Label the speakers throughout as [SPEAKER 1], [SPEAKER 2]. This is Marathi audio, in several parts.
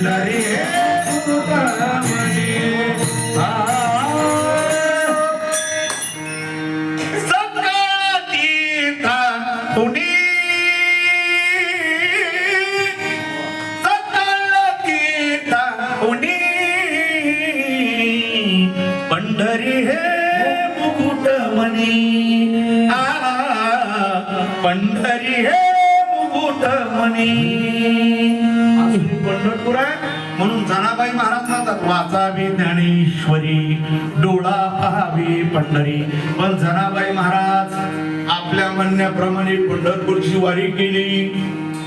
[SPEAKER 1] पंढरी मुकुटमणी सकाळतीता पुणी सकाळतीता पुणी पंढरी हे मुकुटमणी पंढरी हे मुकुटमणी पंढरपूर आहे म्हणून जनाबाई महाराज म्हणतात वाचावी ज्ञानेश्वरी डोळा पहावी पंढरी. पण जनाबाई महाराज आपल्या म्हणण्याप्रमाणे पंढरपूरची वारी केली,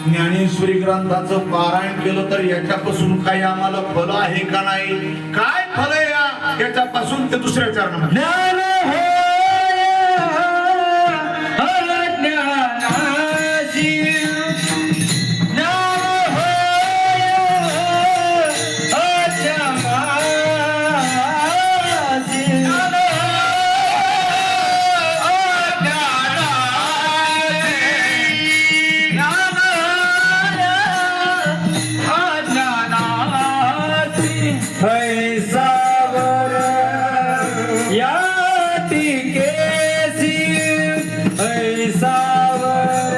[SPEAKER 1] ज्ञानेश्वरी ग्रंथाचं पारायण केलं तर याच्यापासून काही आम्हाला फल आहे का नाही? काय फल आहे याच्यापासून ते दुसऱ्या चरणामध्ये
[SPEAKER 2] ज्ञान या टिकेसी ऐसावर